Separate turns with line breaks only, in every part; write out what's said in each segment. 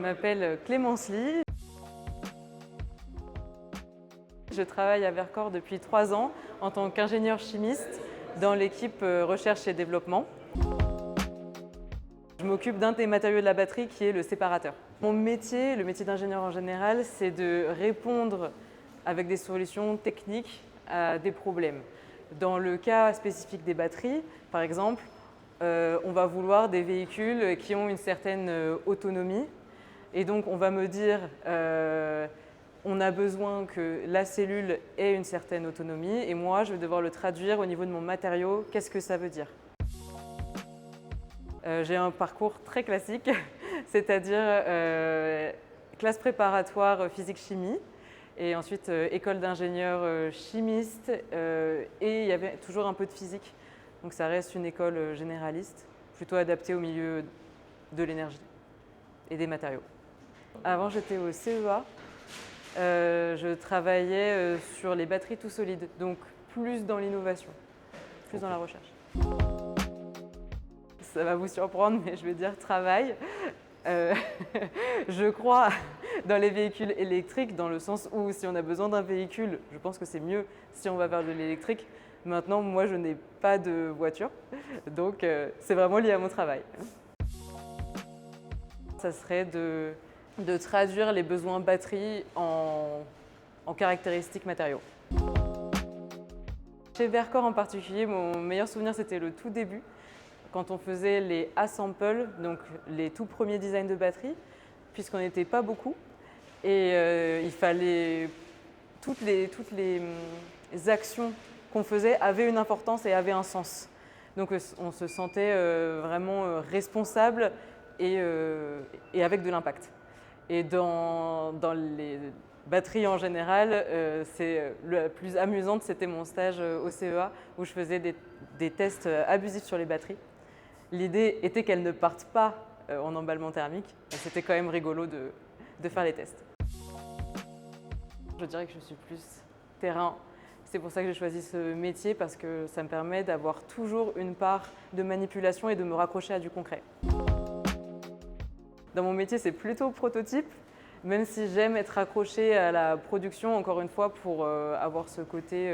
m'appelle Clémence Ly. Je travaille à Vercors depuis 3 ans en tant qu'ingénieur chimiste dans l'équipe recherche et développement. Je m'occupe d'un des matériaux de la batterie qui est le séparateur. Mon métier, le métier d'ingénieur en général, c'est de répondre avec des solutions techniques à des problèmes. Dans le cas spécifique des batteries, par exemple, on va vouloir des véhicules qui ont une certaine autonomie. Et donc on va me dire on a besoin que la cellule ait une certaine autonomie et moi je vais devoir le traduire au niveau de mon matériau, qu'est-ce que ça veut dire. J'ai un parcours très classique, c'est-à-dire classe préparatoire physique-chimie et ensuite école d'ingénieur chimiste et il y avait toujours un peu de physique. Donc ça reste une école généraliste, plutôt adaptée au milieu de l'énergie et des matériaux. Avant j'étais au CEA, je travaillais sur les batteries tout solides, donc plus dans l'innovation, plus dans la recherche. Ça va vous surprendre, mais je vais dire travail. Je crois dans les véhicules électriques dans le sens où si on a besoin d'un véhicule, je pense que c'est mieux si on va vers de l'électrique. Maintenant, moi, je n'ai pas de voiture, donc c'est vraiment lié à mon travail. Ça serait de traduire les besoins batterie en caractéristiques matériaux. Chez Vercors en particulier, mon meilleur souvenir, c'était le tout début, quand on faisait les A-samples, donc les tout premiers designs de batterie, puisqu'on n'était pas beaucoup. Et il fallait toutes les actions qu'on faisait avaient une importance et avaient un sens. Donc on se sentait vraiment responsable et avec de l'impact. Et dans les batteries en général, la plus amusante, c'était mon stage au CEA où je faisais des tests abusifs sur les batteries. L'idée était qu'elles ne partent pas en emballement thermique, mais c'était quand même rigolo de faire les tests. Je dirais que je suis plus terrain. C'est pour ça que j'ai choisi ce métier parce que ça me permet d'avoir toujours une part de manipulation et de me raccrocher à du concret. Dans mon métier, c'est plutôt prototype, même si j'aime être accrochée à la production, encore une fois, pour avoir ce côté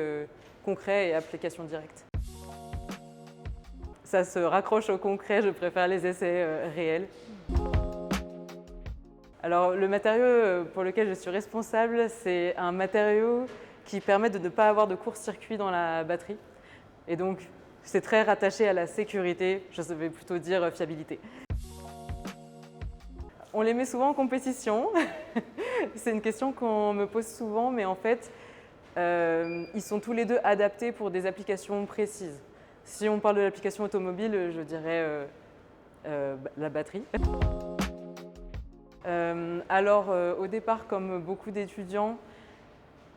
concret et application directe. Ça se raccroche au concret, je préfère les essais réels. Alors, le matériau pour lequel je suis responsable, c'est un matériau qui permet de ne pas avoir de court-circuit dans la batterie. Et donc, c'est très rattaché à la sécurité, je vais plutôt dire fiabilité. On les met souvent en compétition. C'est une question qu'on me pose souvent, mais en fait, ils sont tous les deux adaptés pour des applications précises. Si on parle de l'application automobile, je dirais la batterie. Au départ, comme beaucoup d'étudiants,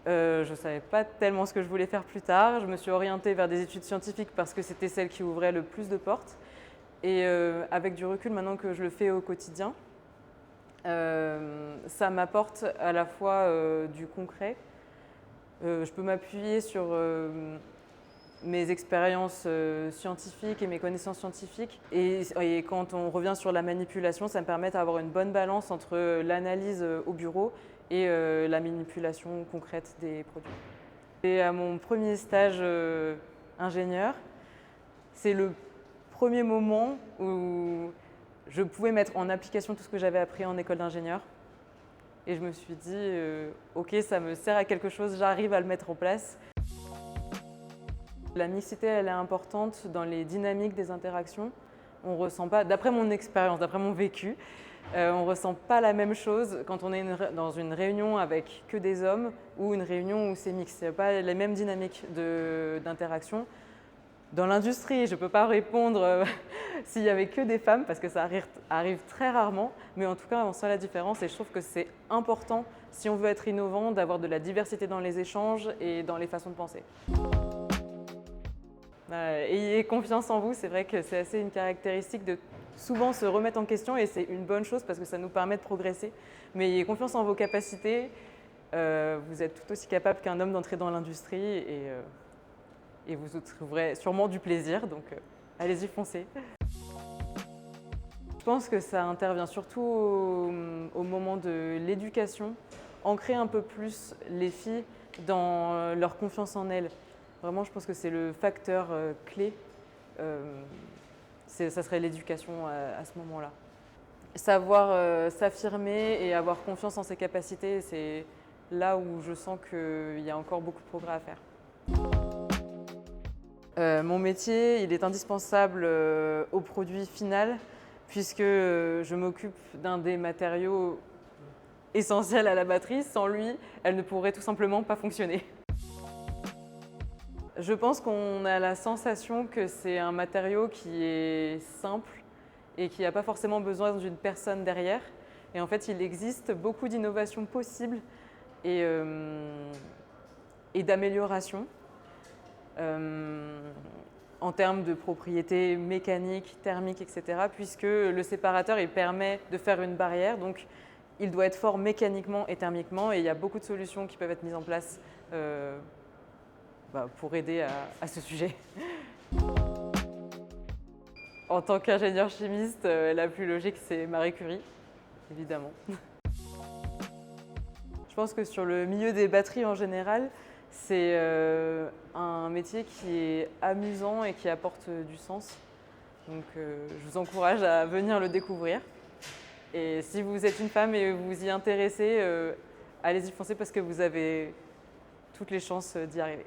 je ne savais pas tellement ce que je voulais faire plus tard. Je me suis orientée vers des études scientifiques parce que c'était celles qui ouvraient le plus de portes. Et avec du recul, maintenant que je le fais au quotidien, ça m'apporte à la fois du concret. Je peux m'appuyer sur mes expériences scientifiques et mes connaissances scientifiques. Et quand on revient sur la manipulation, ça me permet d'avoir une bonne balance entre l'analyse au bureau et la manipulation concrète des produits. Et à mon premier stage ingénieur, c'est le premier moment où je pouvais mettre en application tout ce que j'avais appris en école d'ingénieur. Et je me suis dit, ok, ça me sert à quelque chose, j'arrive à le mettre en place. La mixité, elle est importante dans les dynamiques des interactions. On ressent pas, d'après mon expérience, d'après mon vécu, on ne ressent pas la même chose quand on est dans une réunion avec que des hommes ou une réunion où c'est mixte. Il n'y a pas les mêmes dynamiques d'interaction. Dans l'industrie, je ne peux pas répondre s'il n'y avait que des femmes parce que ça arrive très rarement, mais en tout cas, on sent la différence et je trouve que c'est important, si on veut être innovant, d'avoir de la diversité dans les échanges et dans les façons de penser. Ayez confiance en vous, c'est vrai que c'est assez une caractéristique de souvent se remettre en question et c'est une bonne chose parce que ça nous permet de progresser. Mais ayez confiance en vos capacités, vous êtes tout aussi capable qu'un homme d'entrer dans l'industrie et vous trouverez sûrement du plaisir, donc allez-y, foncez. Je pense que ça intervient surtout au moment de l'éducation, ancrer un peu plus les filles dans leur confiance en elles. Vraiment, je pense que c'est le facteur clé. Ça serait l'éducation à ce moment-là. Savoir s'affirmer et avoir confiance en ses capacités, c'est là où je sens qu'il y a encore beaucoup de progrès à faire. Mon métier, il est indispensable au produit final puisque je m'occupe d'un des matériaux essentiels à la batterie. Sans lui, elle ne pourrait tout simplement pas fonctionner. Je pense qu'on a la sensation que c'est un matériau qui est simple et qui n'a pas forcément besoin d'une personne derrière. Et en fait, il existe beaucoup d'innovations possibles et d'améliorations. En termes de propriétés mécaniques, thermiques, etc. Puisque le séparateur il permet de faire une barrière, donc il doit être fort mécaniquement et thermiquement et il y a beaucoup de solutions qui peuvent être mises en place pour aider à ce sujet. En tant qu'ingénieur chimiste, la plus logique c'est Marie Curie, évidemment. Je pense que sur le milieu des batteries en général, c'est un métier qui est amusant et qui apporte du sens. Donc je vous encourage à venir le découvrir. Et si vous êtes une femme et vous y intéressez, allez-y foncez parce que vous avez toutes les chances d'y arriver.